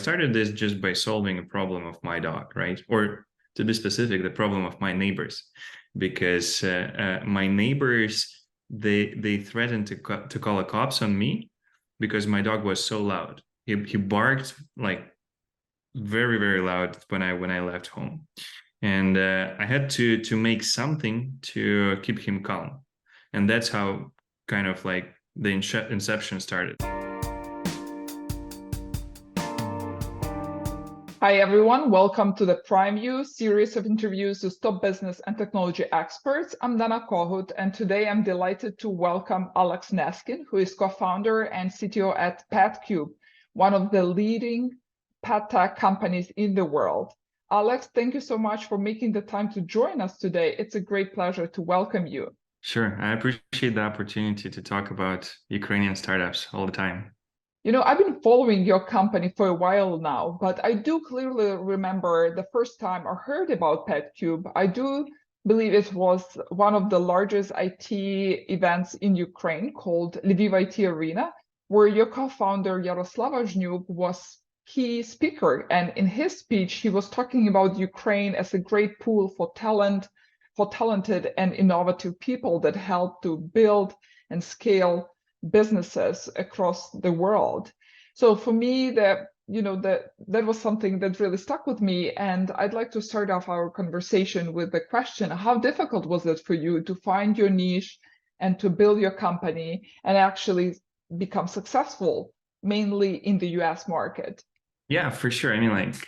started this just by solving a problem of my dog, right? Or to be specific, the problem of my neighbors, because my neighbors, they threatened to call the cops on me because my dog was so loud. He barked like very, very loud when I left home, and I had to make something to keep him calm, and that's how kind of like the inception started. Hi, everyone. Welcome to the Prime View series of interviews with top business and technology experts. I'm Dana Kohut, and today I'm delighted to welcome Alex Neskin, who is co-founder and CTO at Petcube, one of the leading pet tech companies in the world. Alex, thank you so much for making the time to join us today. It's a great pleasure to welcome you. Sure. I appreciate the opportunity to talk about Ukrainian startups all the time. You know, I've been following your company for a while now, but I do clearly remember the first time I heard about Petcube. I do believe it was one of the largest IT events in Ukraine called Lviv IT Arena, where your co-founder Yaroslava Zhnyuk was key speaker. And in his speech, he was talking about Ukraine as a great pool for talented and innovative people that help to build and scale businesses across the world. So for me, that was something that really stuck with me. And I'd like to start off our conversation with the question: how difficult was it for you to find your niche and to build your company and actually become successful, mainly in the US market? Yeah, for sure. I mean, like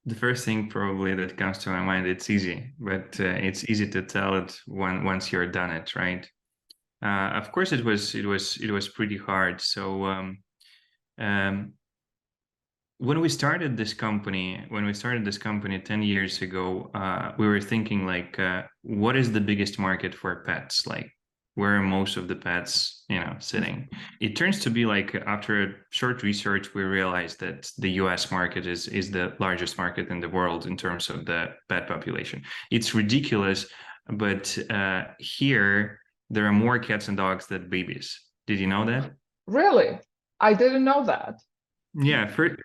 the first thing probably that comes to my mind, it's easy, but it's easy to tell it once you're done it, right? Of course, it was pretty hard. So when we started this company 10 years ago, we were thinking like, what is the biggest market for pets? Like, where are most of the pets, sitting? It turns to be like, after a short research, we realized that the US market is the largest market in the world in terms of the pet population. It's ridiculous, but here there are more cats and dogs than babies. Did you know that? Really? I didn't know that. Yeah, for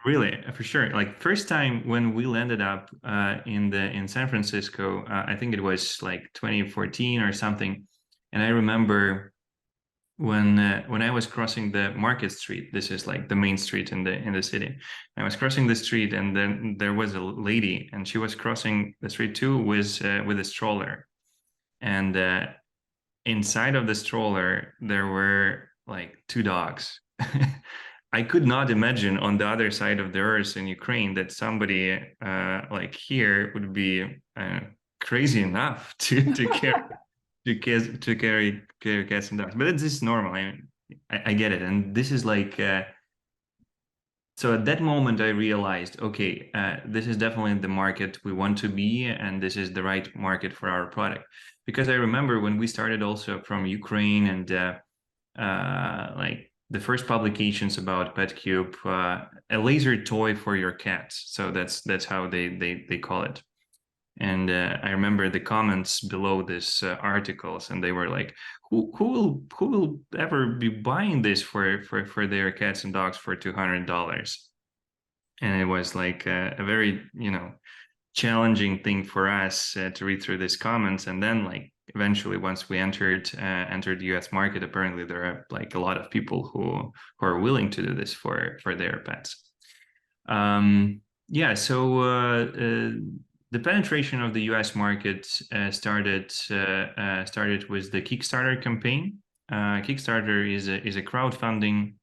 sure. Like, first time when we landed up in San Francisco, I think it was like 2014 or something. And I remember when I was crossing the Market Street. This is like the main street in the city. I was crossing the street, and then there was a lady, and she was crossing the street too with a stroller. And inside of the stroller, there were like two dogs. I could not imagine on the other side of the earth in Ukraine that somebody like here would be crazy enough to carry cats and dogs. But this is normal. I get it, and this is like. So at that moment, I realized, okay, this is definitely the market we want to be, and this is the right market for our product. Because I remember when we started also from Ukraine, and like the first publications about Petcube, a laser toy for your cats. So that's how they call it. And I remember the comments below this articles, and they were like, who will ever be buying this for their cats and dogs for $200? And it was like a very challenging thing for us to read through these comments. And then like eventually, once we entered the US market, apparently there are like a lot of people who are willing to do this for their pets. Yeah, so the penetration of the US market started with the Kickstarter campaign. Kickstarter is a crowdfunding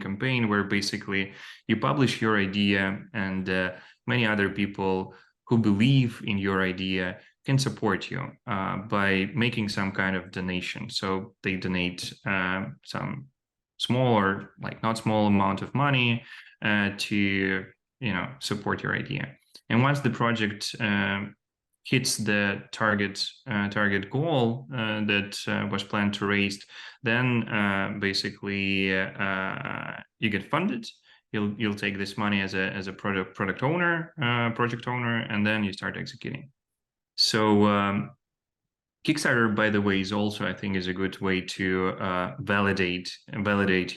campaign where basically you publish your idea, and many other people who believe in your idea can support you by making some kind of donation. So they donate some small or like not small amount of money to support your idea. And once the project hits the target goal that was planned to raise, then basically you get funded. You'll take this money as a project owner, and then you start executing. So Kickstarter, by the way, is also, I think, is a good way to validate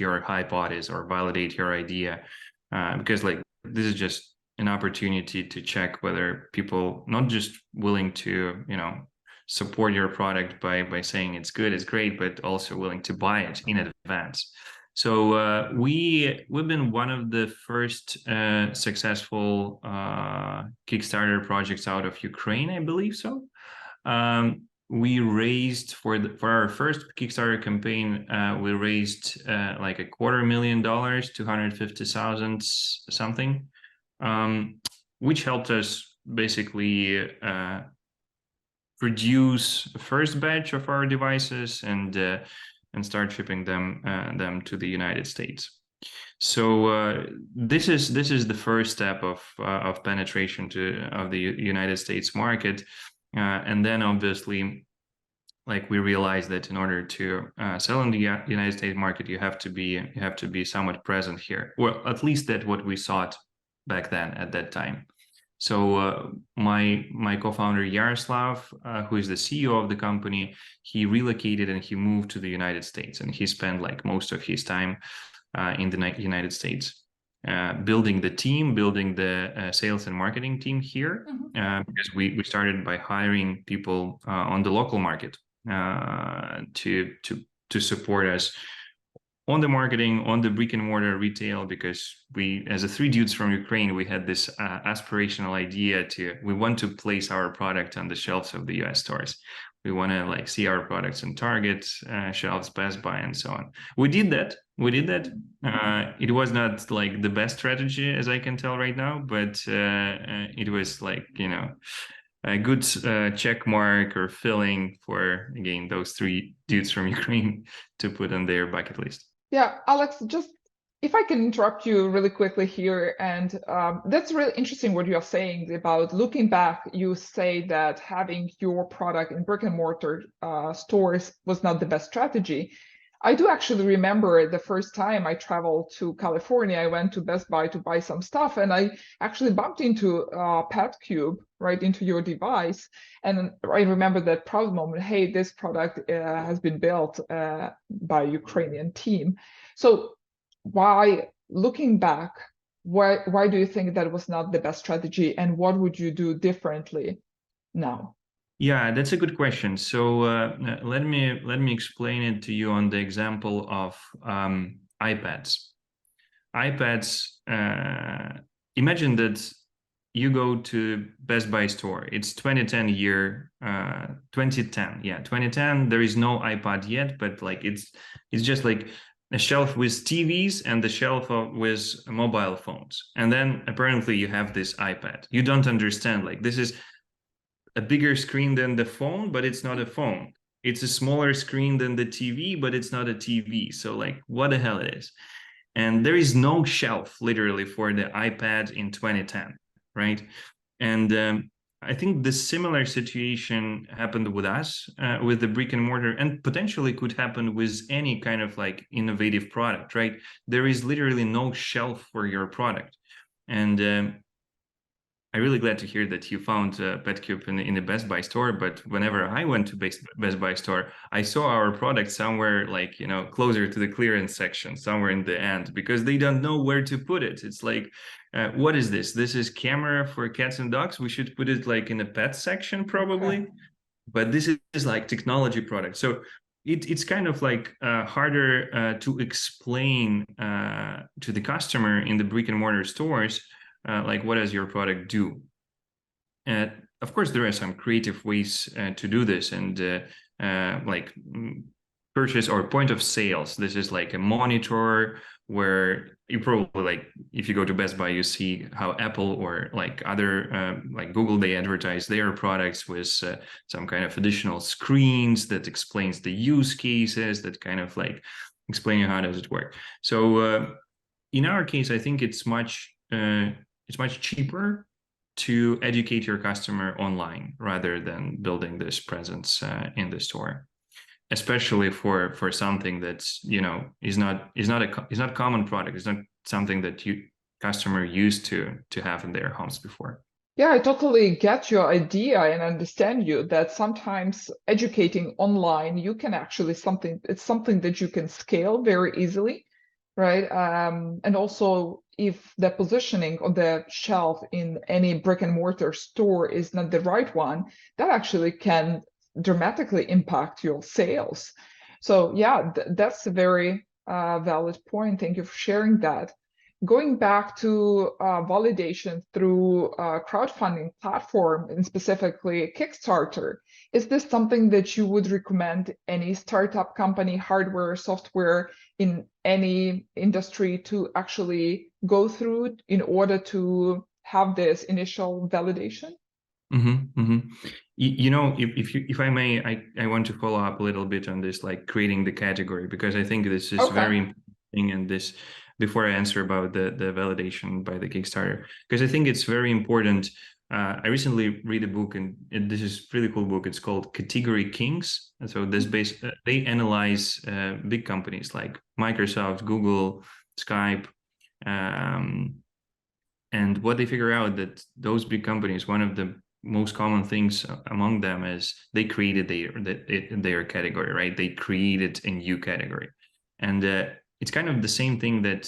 your hypothesis or validate your idea because like this is just an opportunity to check whether people not just willing to, you know, support your product by saying it's good, it's great, but also willing to buy it in advance. So we've been one of the first successful Kickstarter projects out of Ukraine, I believe so. We raised for our first Kickstarter campaign, we raised like $250,000, 250,000 something, which helped us basically produce the first batch of our devices and start shipping them to the United States. So this is the first step of penetration of the United States market, and then obviously, like we realized that in order to sell in the United States market, you have to be somewhat present here. Well, at least that's what we thought back then at that time. So my co-founder Yaroslav, who is the CEO of the company, he relocated and he moved to the United States, and he spent like most of his time in the United States, building the team, building the sales and marketing team here, because we started by hiring people on the local market to support us on the marketing, on the brick and mortar retail, because we, as a three dudes from Ukraine, we had this aspirational idea we want to place our product on the shelves of the US stores. We want to like see our products on Target shelves, Best Buy, and so on. We did that. It was not like the best strategy, as I can tell right now, but it was like, you know, a good check mark or filling for, again, those three dudes from Ukraine to put on their bucket list. Yeah, Alex, just if I can interrupt you really quickly here, and that's really interesting what you're saying about looking back. You say that having your product in brick and mortar stores was not the best strategy. I do actually remember the first time I traveled to California, I went to Best Buy to buy some stuff, and I actually bumped into Petcube, right, into your device. And I remember that proud moment, hey, this product has been built by a Ukrainian team. So why, looking back, why do you think that was not the best strategy, and what would you do differently now? Yeah, that's a good question. So let me explain it to you on the example of iPads. Imagine that you go to Best Buy store. It's 2010 year, 2010. Yeah, 2010. There is no iPad yet, but like it's just like a shelf with TVs and the shelf with mobile phones. And then apparently you have this iPad. You don't understand, like this is a bigger screen than the phone, but it's not a phone. It's a smaller screen than the TV, but it's not a TV. So like, what the hell it is? And there is no shelf literally for the iPad in 2010, right? And I think the similar situation happened with us, with the brick and mortar, and potentially could happen with any kind of like innovative product, right? There is literally no shelf for your product. And I'm really glad to hear that you found Petcube in the Best Buy store. But whenever I went to Best Buy store, I saw our product somewhere like, you know, closer to the clearance section, somewhere in the end, because they don't know where to put it. It's like, what is this? This is camera for cats and dogs. We should put it like in the pet section probably. Okay. But this is like technology product. So it's kind of like harder to explain to the customer in the brick and mortar stores. Like, what does your product do? Of course, there are some creative ways to do this, and like purchase or point of sales. This is like a monitor where you probably, like, if you go to Best Buy, you see how Apple or like other like Google, they advertise their products with some kind of additional screens that explains the use cases, that kind of like explain how does it work. So in our case, I think it's much cheaper to educate your customer online rather than building this presence in the store, especially for something that's, you know, is not common product. It's not something that customer used to have in their homes before. Yeah, I totally get your idea and understand you that sometimes educating online, you can actually it's something that you can scale very easily, right? And also, if the positioning on the shelf in any brick and mortar store is not the right one, that actually can dramatically impact your sales. So yeah, that's a very valid point. Thank you for sharing that. Going back to validation through crowdfunding platform, and specifically Kickstarter, is this something that you would recommend any startup company, hardware, software, in any industry to actually go through in order to have this initial validation? You know, if I may, I want to follow up a little bit on this, like creating the category, because I think this is Okay. very important, and this, before I answer about the validation by the Kickstarter, because I think it's very important. I recently read a book, and this is a really cool book. It's called Category Kings. And so this they analyze big companies like Microsoft, Google, Skype, and what they figure out that those big companies, one of the most common things among them is they created their category, right? They created a new category, and it's kind of the same thing that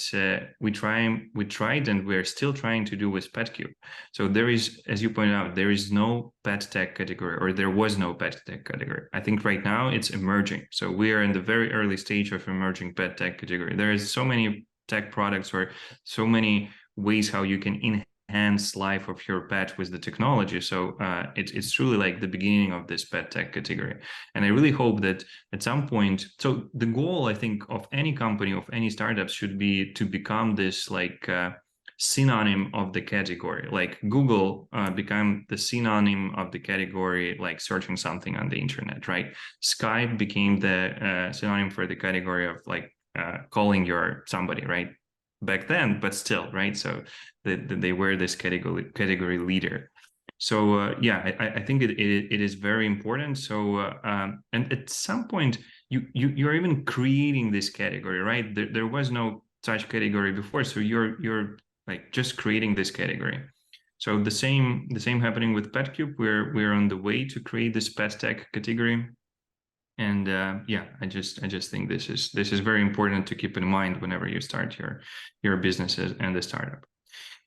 we tried, and we're still trying to do with Petcube. So there is, as you point out, there is no pet tech category, or there was no pet tech category. I think right now it's emerging. So we are in the very early stage of emerging pet tech category. There is so many tech products, or so many ways how you can enhance life of your pet with the technology. So it's truly like the beginning of this pet tech category. And I really hope that at some point, so the goal, I think, of any company, of any startup, should be to become this like synonym of the category. Like Google became the synonym of the category, like searching something on the internet, right? Skype became the synonym for the category of like calling your somebody, right? Back then, but still, right? So they were this category leader. So yeah, I think it is very important. So and at some point, you're even creating this category, right? There was no such category before, so you're like just creating this category. So the same happening with Petcube. We're on the way to create this pet tech category. And yeah, I just think this is very important to keep in mind whenever you start your businesses and the startup.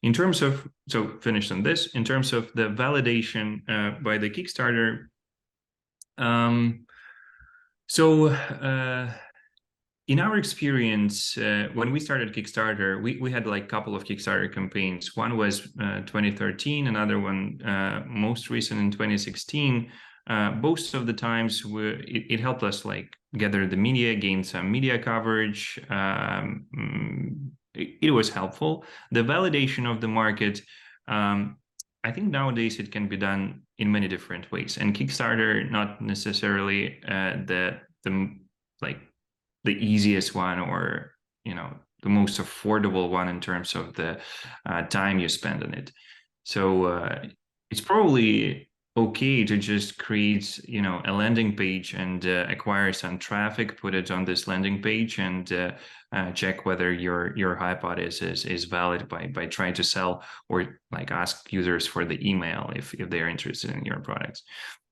In terms of, so finished on this, in terms of the validation by the Kickstarter. So in our experience, when we started Kickstarter, we had like a couple of Kickstarter campaigns. One was 2013, another one most recent in 2016. Most of the times it helped us like gather the media, gain some media coverage. It was helpful. The validation of the market, I think nowadays it can be done in many different ways. And Kickstarter, not necessarily the like the easiest one, or the most affordable one in terms of the time you spend on it. So it's probably okay to just create a landing page and acquire some traffic, put it on this landing page, and check whether your hypothesis is valid by trying to sell, or like ask users for the email if they're interested in your products.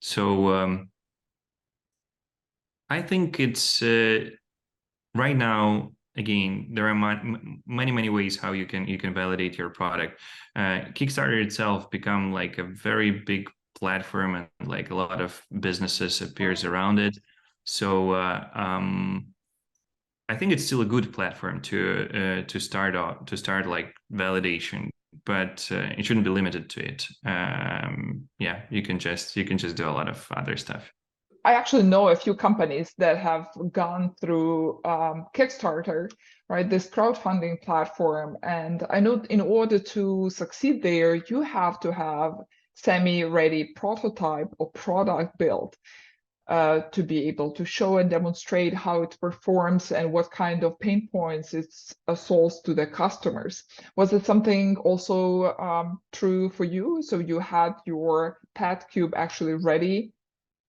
So I think it's right now, again, there are many ways how you can validate your product. Kickstarter itself become like a very big platform, and like a lot of businesses appears around it. So I think it's still a good platform to start like validation, but it shouldn't be limited to it. Yeah, you can just do a lot of other stuff. I actually know a few companies that have gone through Kickstarter, right? This crowdfunding platform. And I know in order to succeed there, you have to have semi-ready prototype or product built to be able to show and demonstrate how it performs and what kind of pain points it solves to the customers. Was it something also true for you? So you had your Petcube actually ready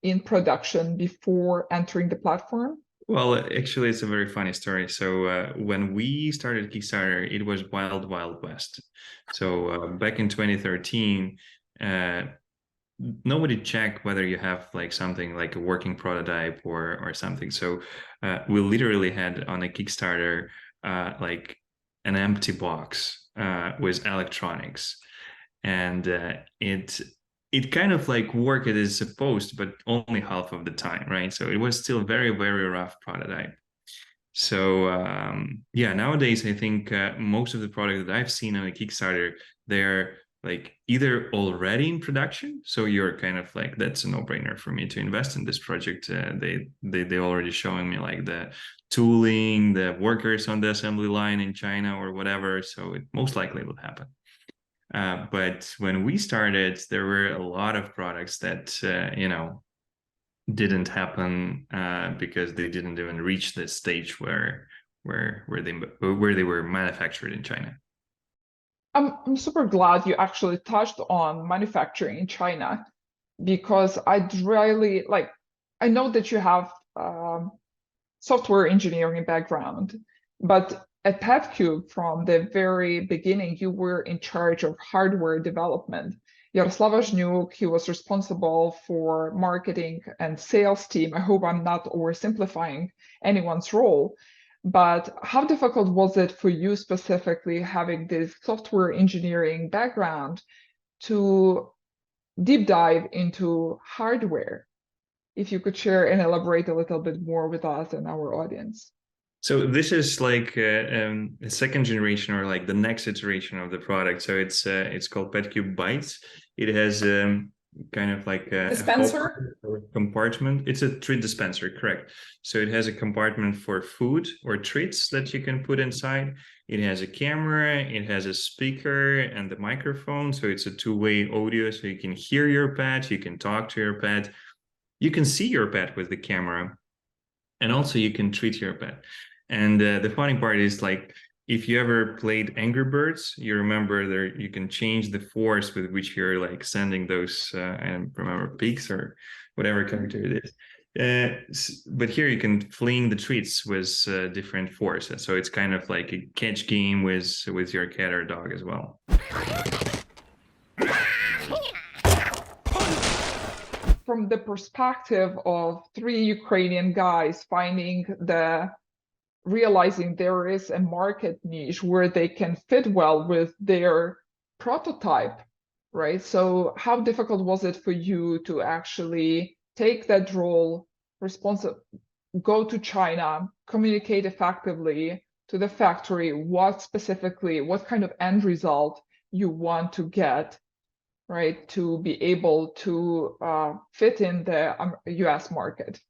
in production before entering the platform? Well, actually, it's a very funny story. So when we started Kickstarter, it was wild west. So back in 2013, nobody checked whether you have like something like a working prototype or something. So we literally had on a Kickstarter like an empty box with electronics, and it kind of like worked as supposed, but only half of the time, right? So it was still very, very rough prototype. So yeah, nowadays I think most of the products that I've seen on a Kickstarter, they're like either already in production, so you're kind of like, that's a no-brainer for me to invest in this project. They already showing me like the tooling, the workers on the assembly line in China or whatever, so it most likely will happen. But when we started, there were a lot of products that didn't happen because they didn't even reach the stage where they were manufactured in China. I'm super glad you actually touched on manufacturing in China, because I'd really like, I know that you have software engineering background, but at Petcube from the very beginning, you were in charge of hardware development. Yaroslav Zhnyuk, he was responsible for marketing and sales team. I hope I'm not oversimplifying anyone's role, but how difficult was it for you specifically, having this software engineering background, to deep dive into hardware? If you could share and elaborate a little bit more with us and our audience. So this is like a second generation, or like the next iteration of the product. So it's called Petcube Bytes. It has kind of like a Dispenser? compartment. It's a treat dispenser, correct? So it has a compartment for food or treats that you can put inside. It has a camera, it has a speaker and the microphone. So it's a two-way audio, so you can hear your pet, you can talk to your pet, you can see your pet with the camera, and also you can treat your pet. And the funny part is, like, if you ever played Angry Birds, you remember there you can change the force with which you're like sending those, I don't remember, pigs or whatever character it is. But here you can fling the treats with different forces. So it's kind of like a catch game with your cat or dog as well. From the perspective of three Ukrainian guys realizing there is a market niche where they can fit well with their prototype, right? So how difficult was it for you to actually take that role, go to China, communicate effectively to the factory, what kind of end result you want to get, right, to be able to fit in the US market?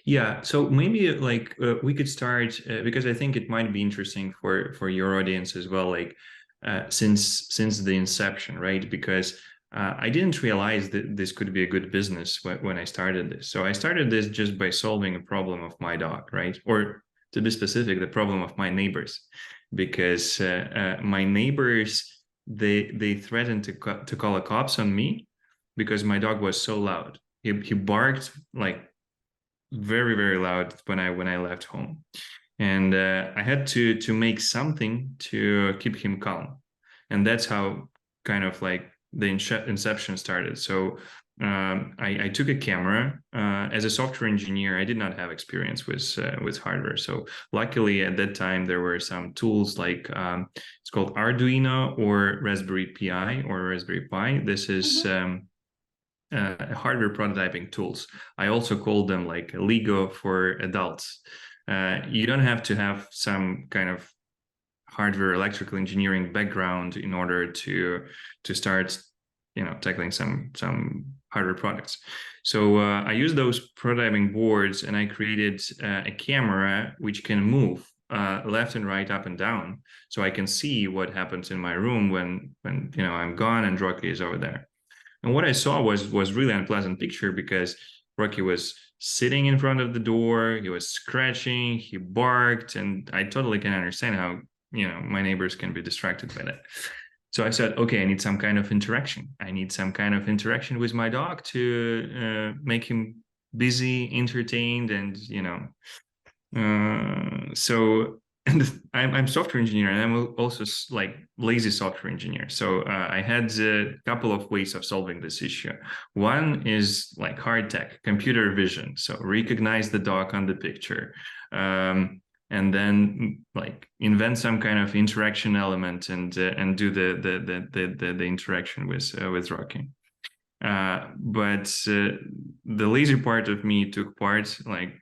Yeah, so maybe like we could start because I think it might be interesting for your audience as well, like since the inception, right? Because I didn't realize that this could be a good business when I started this. So I started this just by solving a problem of my dog, right? Or to be specific, the problem of my neighbors, because my neighbors, they threatened to call the cops on me because my dog was so loud. He barked like very, very loud when I left home, and I had to make something to keep him calm, and that's how kind of like the inception started. So I took a camera. As a software engineer, I did not have experience with hardware. So luckily at that time there were some tools like it's called Arduino or Raspberry Pi or Raspberry Pi. This is hardware prototyping tools. I also call them like Lego for adults. You don't have to have some kind of hardware electrical engineering background in order to start, tackling some hardware products. So I use those prototyping boards, and I created a camera which can move left and right, up and down, so I can see what happens in my room when I'm gone and Rocky is over there. And what I saw was really unpleasant picture, because Rocky was sitting in front of the door, he was scratching, he barked, and I totally can understand how, my neighbors can be distracted by that. So I said, okay, I need some kind of interaction. I need some kind of interaction with my dog to make him busy, entertained, and, so and I'm software engineer, and I'm also like lazy software engineer. So I had a couple of ways of solving this issue. One is like hard tech, computer vision. So recognize the dog on the picture. and then like invent some kind of interaction element and do the interaction with Rocky. But the lazy part of me took part, like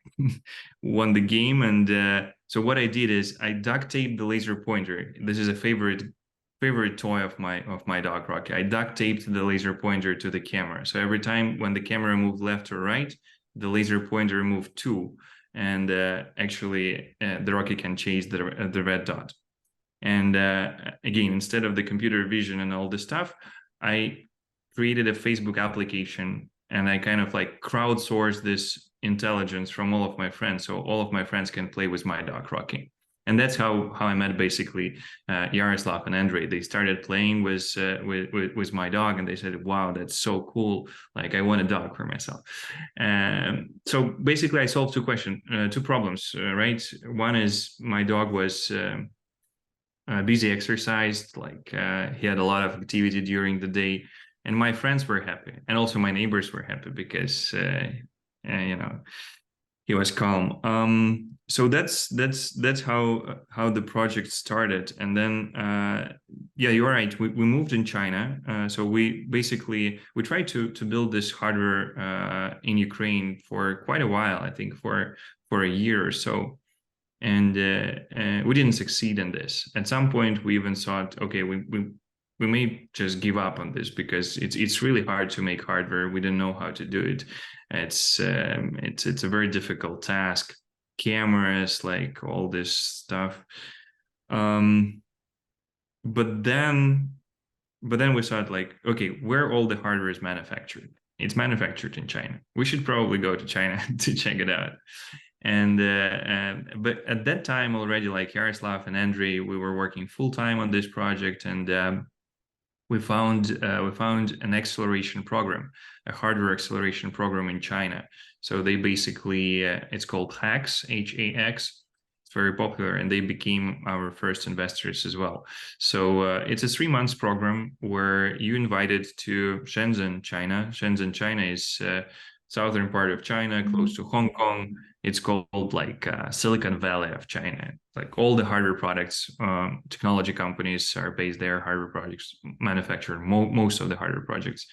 won the game. And so what I did is I duct taped the laser pointer. This is a favorite toy of my dog Rocky. I duct taped the laser pointer to the camera. So every time when the camera moved left or right, the laser pointer moved too. And actually, the Rocky can chase the red dot. And again, instead of the computer vision and all this stuff, I created a Facebook application, and I kind of like crowdsourced this intelligence from all of my friends, so all of my friends can play with my dog Rocky. And that's how I met basically Yaroslav and Andrei. They started playing with my dog, and they said, "Wow, that's so cool! Like I want a dog for myself." So basically, I solved two problems, right? One is my dog was busy, exercised, like he had a lot of activity during the day, and my friends were happy, and also my neighbors were happy because you know, he was calm. So that's how the project started. And then yeah, you're right, we moved in China. So we tried to build this hardware in Ukraine for quite a while, I think for a year or so. And we didn't succeed in this. At some point, we even thought, okay, we may just give up on this because it's really hard to make hardware. We didn't know how to do it. It's a very difficult task. Cameras, like all this stuff. But then we thought, like, okay, where all the hardware is manufactured? It's manufactured in China. We should probably go to China to check it out. And but at that time already, like Yaroslav and Andrei, we were working full time on this project, and we found an acceleration program, a hardware acceleration program in China. So they basically it's called HAX, HAX. It's very popular, and they became our first investors as well. So it's a 3 months program where you invited to Shenzhen, China. Shenzhen, China is southern part of China, close to Hong Kong. It's called like Silicon Valley of China. Like all the hardware products, technology companies are based there. Hardware projects manufactured, most of the hardware projects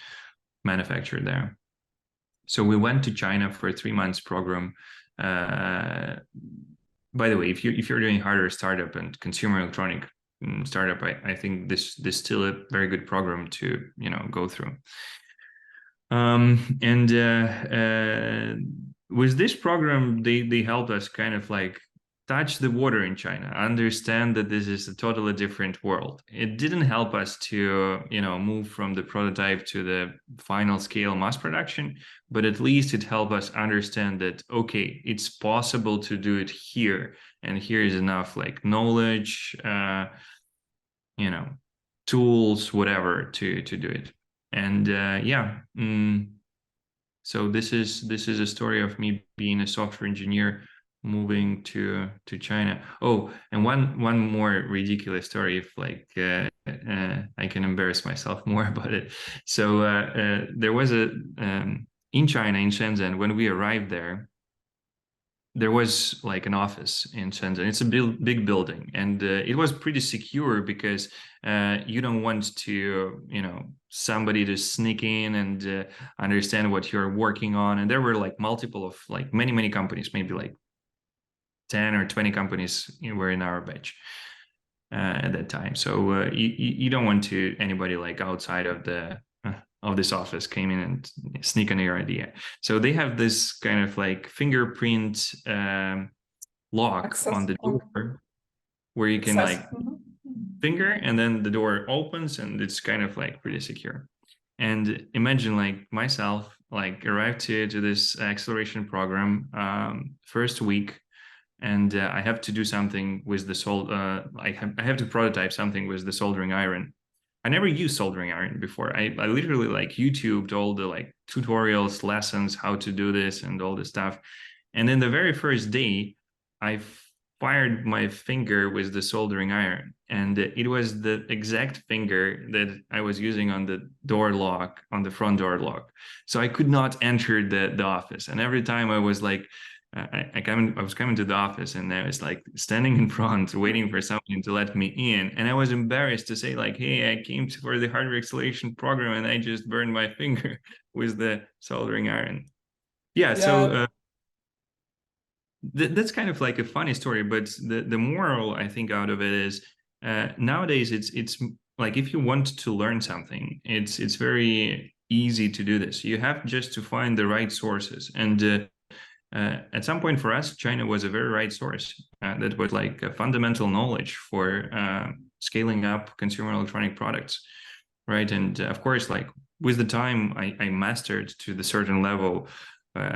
manufactured there. So we went to China for a 3 months program. By the way, if you're doing hardware startup and consumer electronic startup, I think this still a very good program to go through. And with this program, they helped us kind of like touch the water in China, understand that this is a totally different world. It didn't help us to, move from the prototype to the final scale mass production, but at least it helped us understand that, okay, it's possible to do it here. And here is enough like knowledge, tools, whatever to do it. And yeah, so this is a story of me being a software engineer moving to China. Oh, and one more ridiculous story, if like I can embarrass myself more about it. So there was in China, in Shenzhen, when we arrived there was like an office in Shenzhen. It's a big building, and it was pretty secure because you don't want to, somebody to sneak in and understand what you're working on. And there were like multiple of like many companies, maybe like 10 or 20 companies were in our batch at that time. So you don't want to anybody like outside of this office came in and sneak on your idea. So they have this kind of like fingerprint lock access on the door where you can like finger, and then the door opens, and it's kind of like pretty secure. And imagine like myself like arrived to this acceleration program first week, and I have to do something with the I have to prototype something with the soldering iron. I never used soldering iron before. I literally like YouTubed all the like tutorials, lessons, how to do this and all this stuff. And then the very first day, I fired my finger with the soldering iron. And it was the exact finger that I was using on the door lock, on the front door lock. So I could not enter the office. And every time I was like I was coming to the office, and I was like standing in front, waiting for someone to let me in, and I was embarrassed to say like, "Hey, I came for the hardware acceleration program, and I just burned my finger with the soldering iron." Yeah, so Yeah. that's kind of like a funny story, but the moral I think out of it is nowadays it's like if you want to learn something, it's very easy to do this. You have just to find the right sources, and at some point for us, China was a very right source. That was like a fundamental knowledge for scaling up consumer electronic products, right? And of course, like with the time, I mastered to the certain level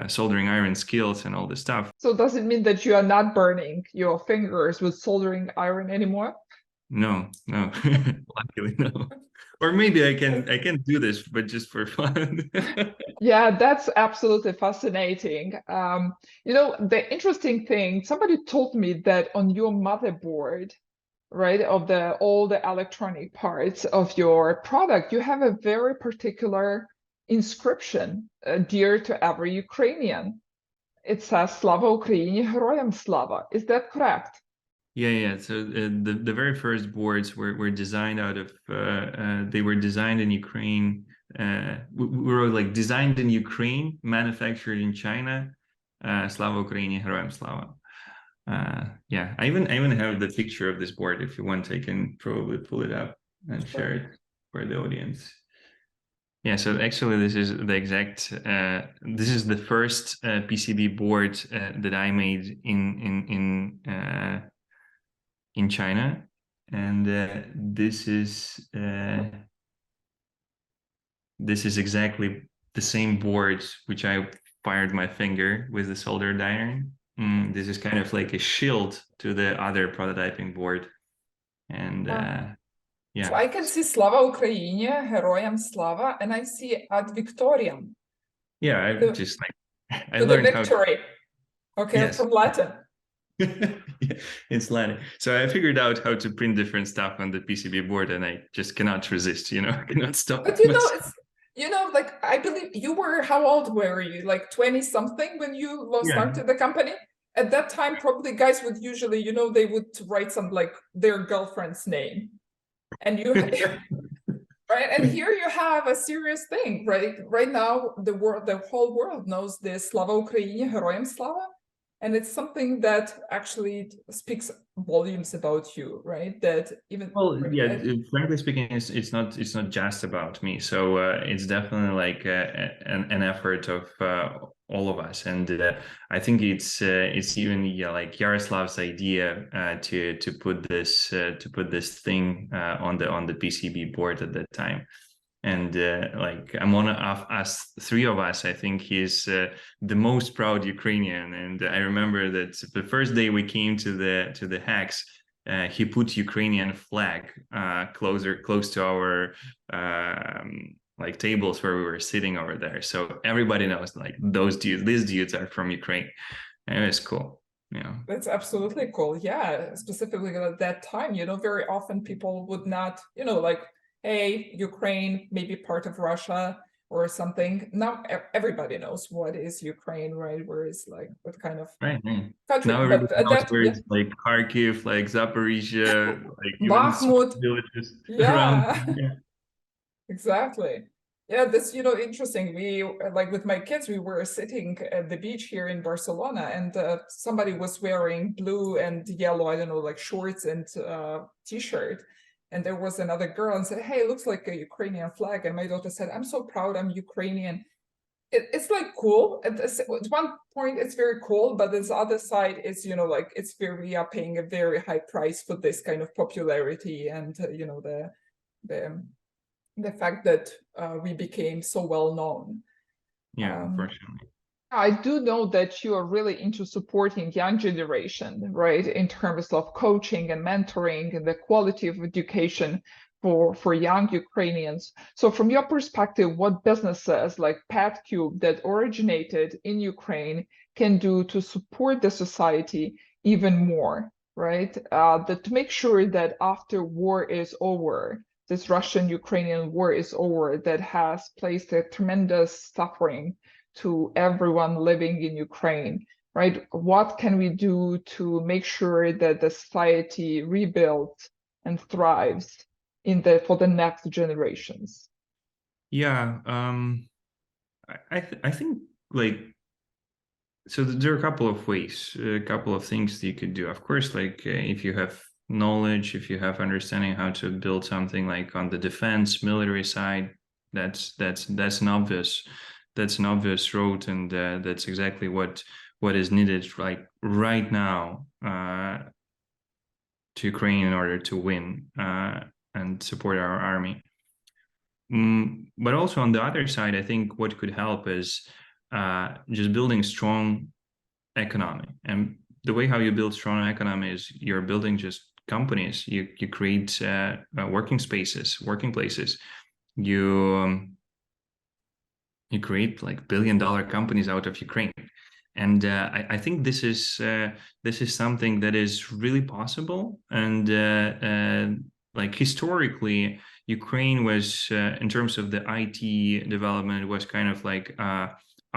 soldering iron skills and all this stuff. So does it mean that you are not burning your fingers with soldering iron anymore? No, no, luckily no. Or maybe I can do this, but just for fun. Yeah, that's absolutely fascinating. The interesting thing, somebody told me that on your motherboard, right, of all the electronic parts of your product, you have a very particular inscription dear to every Ukrainian. It says Slava Ukraini, Heroyam Slava. Is that correct? Yeah. So the very first boards were designed out of they were designed in Ukraine. We were like designed in Ukraine, manufactured in China. Slava Ukraini, Heroyam Slava. Yeah, I even have the picture of this board. If you want, I can probably pull it up and share Sure. it for the audience. Yeah, so actually this is the exact this is the first PCB board that I made in China, and this is exactly the same board which I fired my finger with the soldered iron. This is kind of like a shield to the other prototyping board, and So yeah. I can see Slava Ukraini, Heroyam Slava, and I see Ad Victoriam, Yeah, I to, just like I to the learned how. victory, okay, Yes. from Latin. Yeah, it's Latin. So I figured out how to print different stuff on the PCB board, and I just cannot resist, I cannot stop But myself. like I believe you were, how old were you? Like 20 something when you Yeah. started the company? At that time, probably guys would usually, they would write some like their girlfriend's name. And you right? And here you have a serious thing, right? Right now, the whole world knows this Slava Ukraini, Heroyam Slava. And it's something that actually speaks volumes about you, right? That even Well, yeah, right? frankly speaking, it's not just about me. So it's definitely like an effort of all of us, and I think it's even like Yaroslav's idea to put this thing on the PCB board at that time. And like I'm one of us, three of us, I think he's the most proud Ukrainian. And I remember that the first day we came to the hacks, he put Ukrainian flag close to our like tables where we were sitting over there. So everybody knows like these dudes are from Ukraine. And it was cool. That's absolutely cool. Yeah, specifically at that time, very often people would not, like, hey, Ukraine, maybe part of Russia or something. Now everybody knows what is Ukraine, right? Where is like what kind of Right. country. Now But everybody knows that, where yeah, it's like Kharkiv, like Zaporizhia, like even small Bakhmut, villages around. yeah. Yeah. Exactly. Yeah, that's interesting. We like with my kids, we were sitting at the beach here in Barcelona, and somebody was wearing blue and yellow, I don't know, like shorts and t-shirt. And there was another girl and said, "Hey, it looks like a Ukrainian flag." And my daughter said, "I'm so proud I'm Ukrainian." It's like cool. At one point, it's very cool, but this other side is, like it's we are paying a very high price for this kind of popularity and the fact that we became so well known. Yeah, unfortunately. I do know that you are really into supporting young generation, right, in terms of coaching and mentoring and the quality of education for young Ukrainians. So from your perspective, what businesses like Petcube that originated in Ukraine can do to support the society even more, right? To make sure that after war is over, this Russian-Ukrainian war is over, that has placed a tremendous suffering to everyone living in Ukraine. right? What can we do to make sure that the society rebuilds and thrives for the next generations? Yeah, I think like, so there are a couple of ways, a couple of things that you could do. Of course, like if you have knowledge, if you have understanding how to build something like on the defense military side, that's an obvious road, and that's exactly what is needed like right now to Ukraine in order to win and support our army. But also on the other side, I think what could help is just building strong economy. And the way how you build strong economy is you're building just companies. You create working spaces, working places. You create like billion-dollar companies out of Ukraine. And I think this is something that is really possible. And like historically, Ukraine was, in terms of the IT development, was kind of like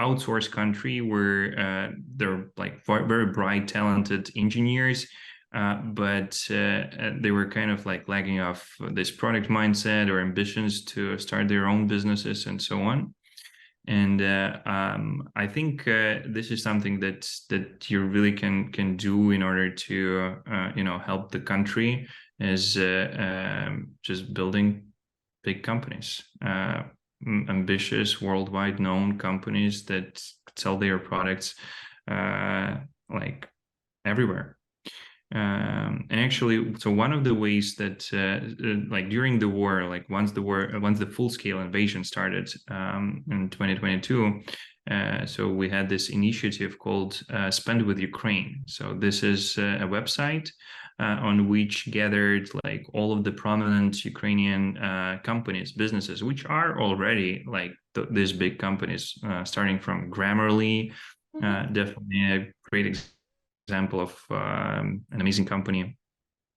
outsourced country where there are like very bright, talented engineers, but they were kind of like lagging off this product mindset or ambitions to start their own businesses and so on. And I think this is something that you really can do in order to help the country, is just building big companies, ambitious, worldwide known companies that sell their products like everywhere. And actually, so one of the ways that like during the war, like once the full-scale invasion started in 2022, so we had this initiative called Spend with Ukraine. So this is a website on which gathered like all of the prominent Ukrainian companies, businesses, which are already like these big companies, starting from Grammarly, definitely a great example of an amazing company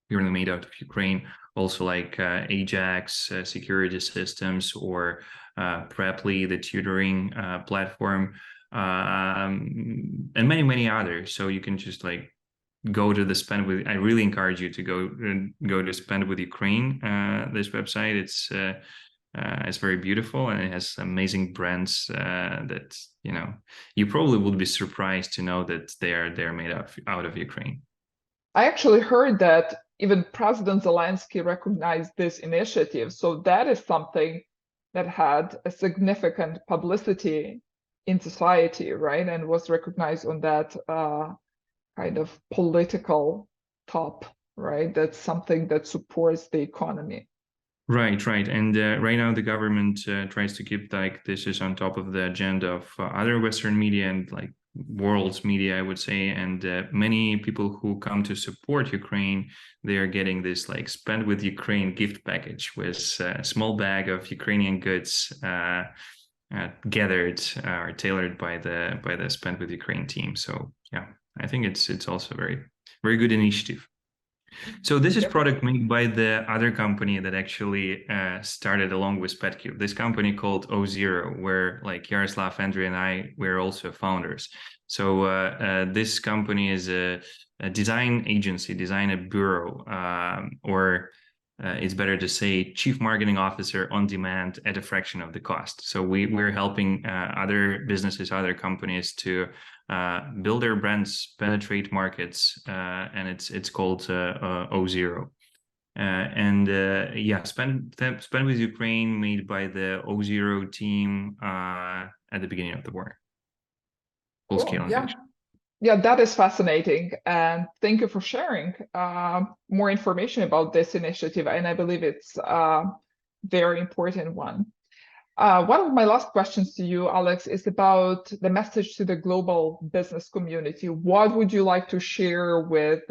purely made out of Ukraine. Also like Ajax security systems, or Preply, the tutoring platform, and many others. So you can just like go to the Spend with. I really encourage you to go to Spend with Ukraine. This website, it's very beautiful, and it has amazing brands that you probably would be surprised to know that they're made out of Ukraine. I actually heard that even President Zelensky recognized this initiative. So that is something that had a significant publicity in society, right? And was recognized on that kind of political top, right? That's something that supports the economy. Right. And right now the government tries to keep like this is on top of the agenda of other Western media and like world's media, I would say. And many people who come to support Ukraine, they are getting this like Spend with Ukraine gift package with a small bag of Ukrainian goods gathered or tailored by the Spend with Ukraine team. So yeah, I think it's also very good initiative. So this is product made by the other company that actually started along with Petcube. This company called O0, where like Yaroslav, Andrei, and I were also founders. So this company is a design agency, design bureau, or it's better to say chief marketing officer on demand at a fraction of the cost. So we're helping other businesses, other companies to build their brands, penetrate markets, and it's called O0. Yeah, Spend with Ukraine, made by the O0 team at the beginning of the war. Full scale invasion. Yeah, that is fascinating. And thank you for sharing more information about this initiative. And I believe it's a very important one. One of my last questions to you, Alex, is about the message to the global business community. What would you like to share with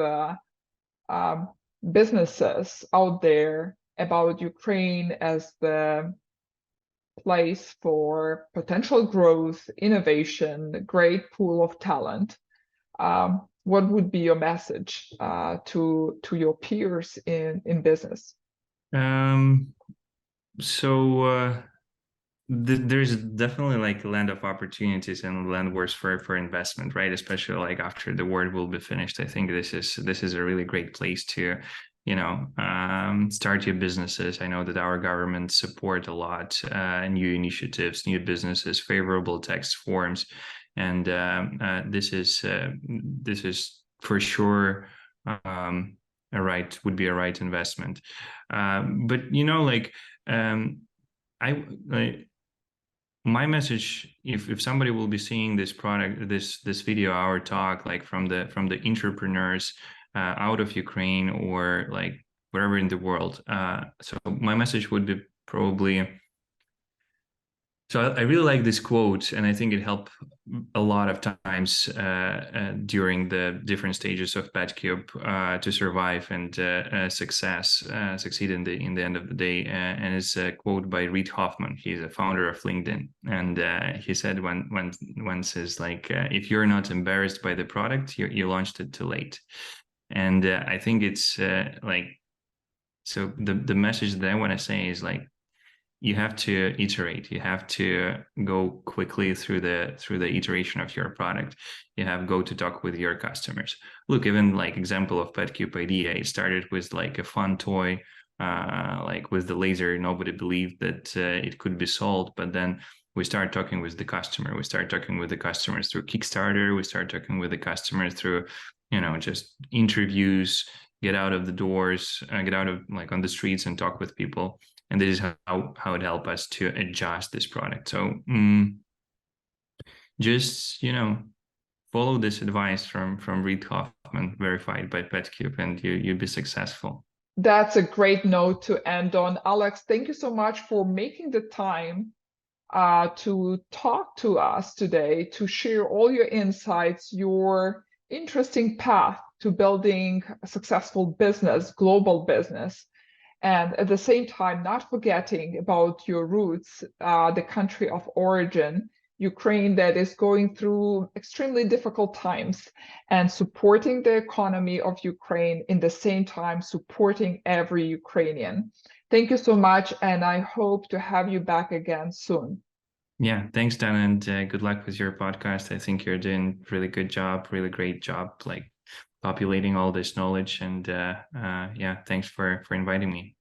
businesses out there about Ukraine as the place for potential growth, innovation, great pool of talent? What would be your message to your peers in business? So there's definitely like a land of opportunities and landworks for investment, right? Especially like after the war will be finished. I think this is a really great place to, start your businesses. I know that our government support a lot new initiatives, new businesses, favorable tax forms, and this is for sure would be a right investment. But like I like my message, if somebody will be seeing this product, this video, our talk, like from the entrepreneurs out of Ukraine or like wherever in the world, so my message would be probably, so I really like this quote, and I think it helped a lot of times during the different stages of Petcube to survive and succeed in the end of the day. And it's a quote by Reid Hoffman. He's a founder of LinkedIn, and he said once is like, if you're not embarrassed by the product, you launched it too late. And I think it's like, so the message that I want to say is like, you have to iterate. You have to go quickly through the iteration of your product. You have go to talk with your customers. Look, even like example of Petcube idea, it started with like a fun toy, like with the laser. Nobody believed that it could be sold, but then we start talking with the customer. We start talking with the customers through Kickstarter. We start talking with the customers through, just interviews. Get out of the doors, get out of like on the streets and talk with people. And this is how it helped us to adjust this product. So just, follow this advice from Reid Hoffman, verified by Petcube, and you'll be successful. That's a great note to end on. Alex, thank you so much for making the time to talk to us today, to share all your insights, your interesting path to building a successful business, global business. And at the same time, not forgetting about your roots, the country of origin, Ukraine, that is going through extremely difficult times, and supporting the economy of Ukraine, in the same time supporting every Ukrainian. Thank you so much, and I hope to have you back again soon. Yeah, thanks, Dan, and good luck with your podcast. I think you're doing a really good job, really great job, like populating all this knowledge. And yeah, thanks for inviting me.